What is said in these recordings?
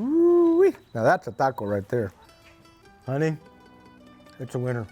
Ooh-wee. Now that's a taco right there. Honey, it's a winner.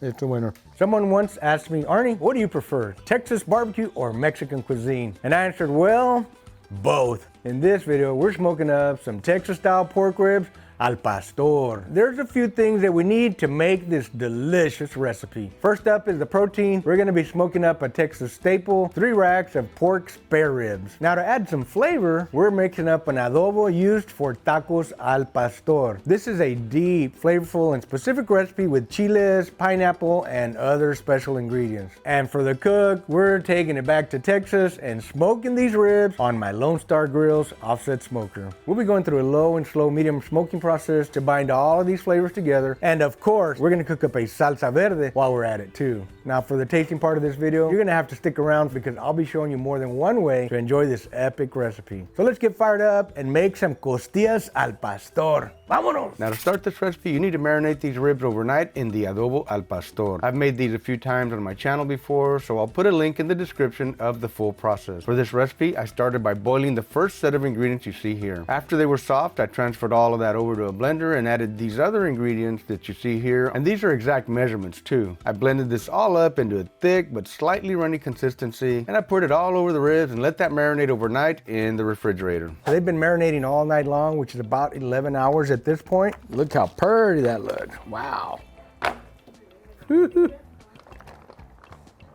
It's a winner. Someone once asked me, Arnie, what do you prefer, Texas barbecue or Mexican cuisine? And I answered, well, both. In this video, we're smoking up some Texas-style pork ribs al pastor. There's a few things that we need to make this delicious recipe. First up is the protein. We're gonna be smoking up a Texas staple, 3 racks of pork spare ribs. Now to add some flavor, we're mixing up an adobo used for tacos al pastor. This is a deep, flavorful, and specific recipe with chiles, pineapple, and other special ingredients. And for the cook, we're taking it back to Texas and smoking these ribs on my Lone Star Grillz offset smoker. We'll be going through a low and slow medium smoking process to bind all of these flavors together. And of course, we're gonna cook up a salsa verde while we're at it too. Now for the tasting part of this video, you're gonna have to stick around because I'll be showing you more than one way to enjoy this epic recipe. So let's get fired up and make some costillas al pastor. Vámonos! Now to start this recipe, you need to marinate these ribs overnight in the adobo al pastor. I've made these a few times on my channel before, so I'll put a link in the description of the full process. For this recipe, I started by boiling the first set of ingredients you see here. After they were soft, I transferred all of that over to a blender and added these other ingredients that you see here, and these are exact measurements too. I blended this all up into a thick but slightly runny consistency, and I put it all over the ribs and let that marinate overnight in the refrigerator. So they've been marinating all night long, which is about 11 hours at this point. Look how pretty that looks. Wow.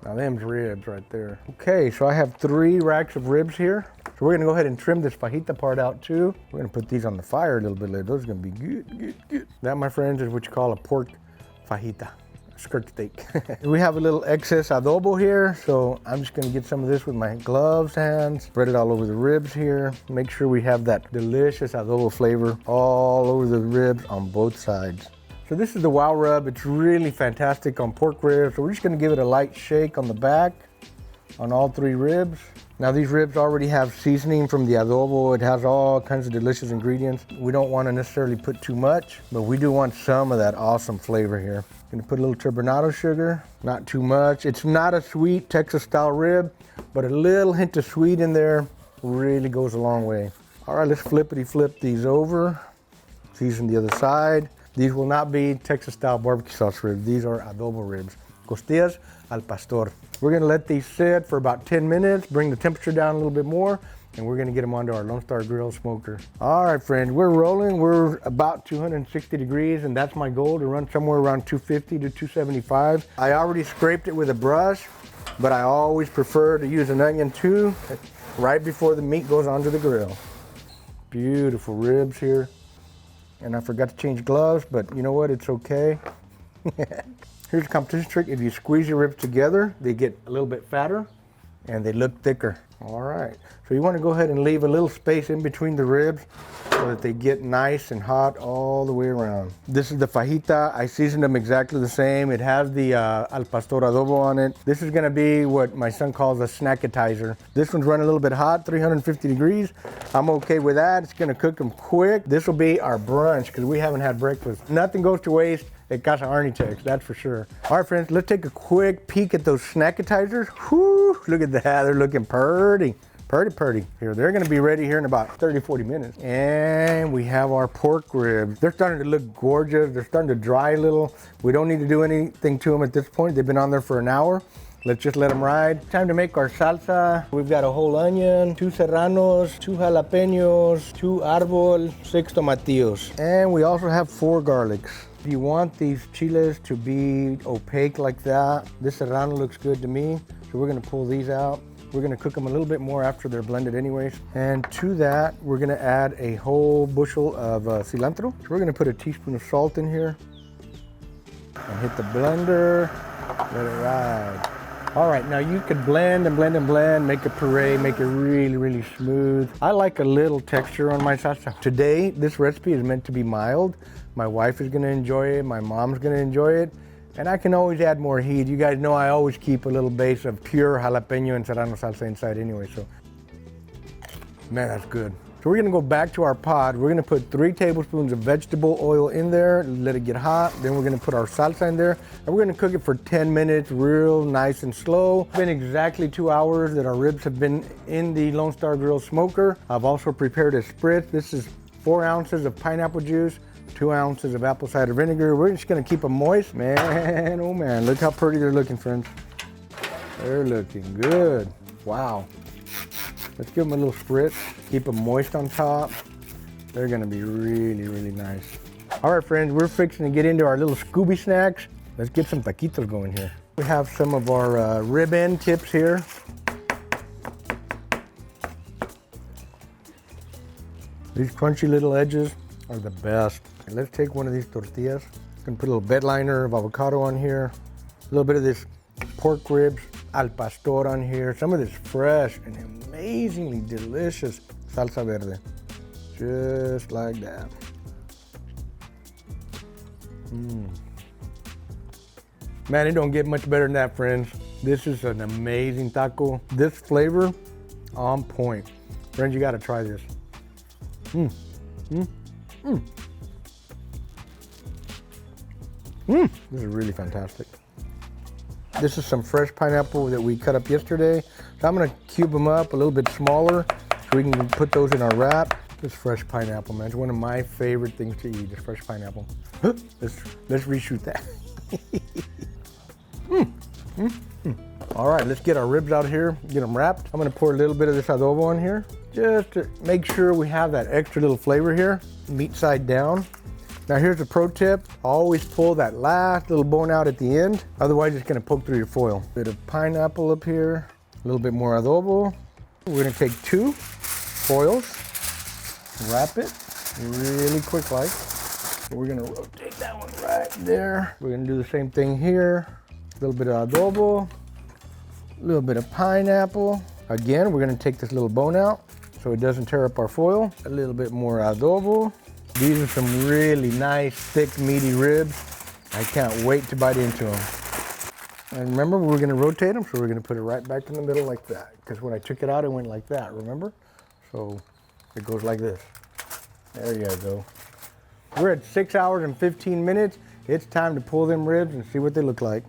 Now them's ribs right there. Okay, so I have 3 racks of ribs here. So we're gonna go ahead and trim this fajita part out too. We're gonna put these on the fire a little bit later. Those are gonna be good. That, my friends, is what you call a pork fajita, skirt steak. We have a little excess adobo here, so I'm just gonna get some of this with my gloves hands, spread it all over the ribs here. Make sure we have that delicious adobo flavor all over the ribs on both sides. So this is the Wow Rub. It's really fantastic on pork ribs. So we're just gonna give it a light shake on the back on all 3 ribs. Now these ribs already have seasoning from the adobo. It has all kinds of delicious ingredients. We don't want to necessarily put too much, but we do want some of that awesome flavor here. Gonna put a little turbinado sugar, not too much. It's not a sweet Texas style rib, but a little hint of sweet in there really goes a long way. All right, let's flippity flip these over. Season the other side. These will not be Texas style barbecue sauce ribs. These are adobo ribs. Costillas al pastor. We're gonna let these sit for about 10 minutes, bring the temperature down a little bit more, and we're gonna get them onto our Lone Star Grillz smoker. All right, friends, we're rolling. We're about 260 degrees, and that's my goal, to run somewhere around 250 to 275. I already scraped it with a brush, but I always prefer to use an onion too, right before the meat goes onto the grill. Beautiful ribs here. And I forgot to change gloves, but you know what, it's okay. Here's a competition trick. If you squeeze your ribs together, they get a little bit fatter and they look thicker. All right, so you want to go ahead and leave a little space in between the ribs so that they get nice and hot all the way around. This is the fajita. I seasoned them exactly the same. It has the al pastor adobo on it. This is gonna be what my son calls a snackatizer. This one's running a little bit hot, 350 degrees. I'm okay with that. It's gonna cook them quick. This will be our brunch because we haven't had breakfast. Nothing goes to waste at Casa Arnie Tex, that's for sure. All right, friends, let's take a quick peek at those snackatizers. Whoo, look at that, they're looking pretty. Here, they're gonna be ready here in about 30, 40 minutes. And we have our pork ribs. They're starting to look gorgeous. They're starting to dry a little. We don't need to do anything to them at this point. They've been on there for an hour. Let's just let them ride. Time to make our salsa. We've got a whole onion, 2 serranos, 2 jalapenos, 2 arbol, 6 tomatillos. And we also have 4 garlics. If you want these chiles to be opaque like that, this serrano looks good to me. So we're gonna pull these out. We're gonna cook them a little bit more after they're blended anyways. And to that, we're gonna add a whole bushel of cilantro. So we're gonna put a teaspoon of salt in here and hit the blender, let it ride. All right, now you could blend and blend and blend, make a puree, make it really, really smooth. I like a little texture on my salsa. Today, this recipe is meant to be mild. My wife is gonna enjoy it, my mom's gonna enjoy it, and I can always add more heat. You guys know I always keep a little base of pure jalapeno and serrano salsa inside anyway, so. Man, that's good. So we're gonna go back to our pot. We're gonna put 3 tablespoons of vegetable oil in there, let it get hot. Then we're gonna put our salsa in there, and we're gonna cook it for 10 minutes, real nice and slow. It's been exactly 2 hours that our ribs have been in the Lone Star Grillz smoker. I've also prepared a spritz. This is 4 ounces of pineapple juice, 2 ounces of apple cider vinegar. We're just gonna keep them moist. Man, oh man, look how pretty they're looking, friends. They're looking good. Wow. Let's give them a little spritz. Keep them moist on top. They're gonna be really, really nice. All right, friends, we're fixing to get into our little Scooby snacks. Let's get some taquitos going here. We have some of our rib end tips here. These crunchy little edges are the best. And let's take one of these tortillas. Gonna put a little bed liner of avocado on here. A little bit of this pork ribs al pastor on here. Some of this fresh and amazingly delicious salsa verde. Just like that. Man, it don't get much better than that, friends. This is an amazing taco. This flavor, on point. Friends, you gotta try this. This is really fantastic. This is some fresh pineapple that we cut up yesterday. So I'm gonna cube them up a little bit smaller so we can put those in our wrap. This fresh pineapple, man, it's one of my favorite things to eat, is fresh pineapple. Let's reshoot that. All right, let's get our ribs out here, get them wrapped. I'm gonna pour a little bit of this adobo on here, just to make sure we have that extra little flavor here, meat side down. Now here's a pro tip, always pull that last little bone out at the end, otherwise it's gonna poke through your foil. Bit of pineapple up here, a little bit more adobo. We're gonna take 2 foils, wrap it really quick like. We're gonna rotate that one right there. We're gonna do the same thing here. A little bit of adobo, a little bit of pineapple. Again, we're gonna take this little bone out so it doesn't tear up our foil. A little bit more adobo. These are some really nice, thick, meaty ribs. I can't wait to bite into them. And remember, we're gonna rotate them, so we're gonna put it right back in the middle like that. Because when I took it out, it went like that, remember? So it goes like this. There you go. We're at 6 hours and 15 minutes. It's time to pull them ribs and see what they look like.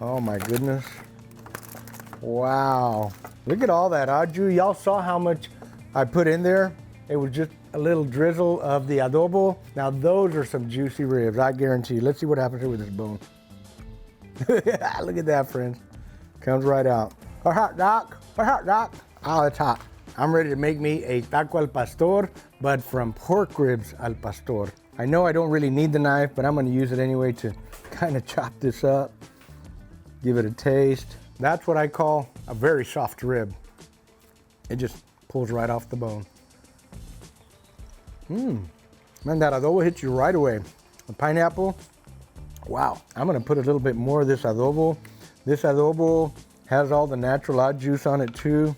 Oh my goodness. Wow. Look at all that au jus. Y'all saw how much I put in there. It was just a little drizzle of the adobo. Now those are some juicy ribs, I guarantee you. Let's see what happens here with this bone. Look at that, friends. Comes right out. What's hot, Doc? What's hot, Doc? Oh, it's hot. I'm ready to make me a taco al pastor, but from pork ribs al pastor. I know I don't really need the knife, but I'm gonna use it anyway to kind of chop this up, give it a taste. That's what I call a very soft rib. It just pulls right off the bone. Man, that adobo hits you right away. The pineapple, wow. I'm gonna put a little bit more of this adobo. This adobo has all the natural au juice on it too.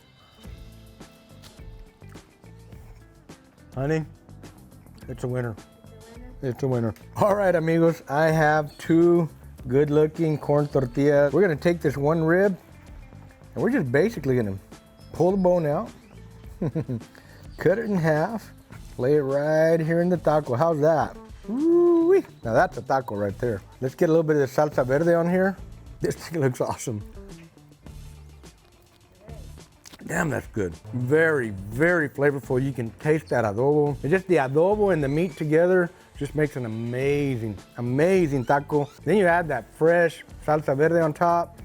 Honey, it's a winner. It's a winner. All right, amigos, I have 2 good-looking corn tortillas. We're gonna take this one rib, and we're just basically gonna pull the bone out, cut it in half, lay it right here in the taco. How's that? Ooh-wee. Now that's a taco right there. Let's get a little bit of the salsa verde on here. This thing looks awesome. Damn, that's good. Very, very flavorful. You can taste that adobo. It's just the adobo and the meat together just makes an amazing, amazing taco. Then you add that fresh salsa verde on top.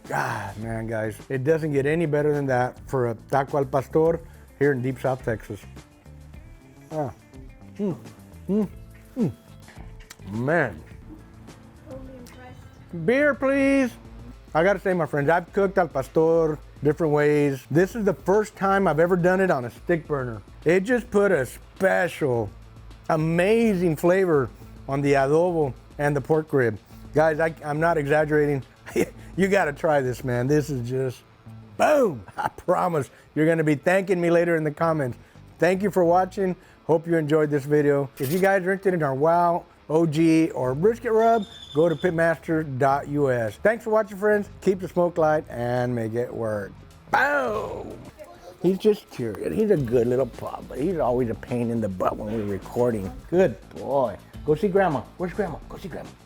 God, man, guys, it doesn't get any better than that for a taco al pastor here in deep South Texas. Man. Beer, please. I gotta say, my friends, I've cooked al pastor different ways. This is the first time I've ever done it on a stick burner. It just put a special, amazing flavor on the adobo and the pork rib. Guys, I'm not exaggerating. You gotta try this, man. This is just, boom. I promise you're gonna be thanking me later in the comments. Thank you for watching. Hope you enjoyed this video. If you guys are interested in our WOW, OG, or brisket rub, go to pitmaster.us. Thanks for watching, friends. Keep the smoke light and make it work. Boom! He's just curious. He's a good little pup, but he's always a pain in the butt when we're recording. Good boy. Go see Grandma. Where's Grandma? Go see Grandma.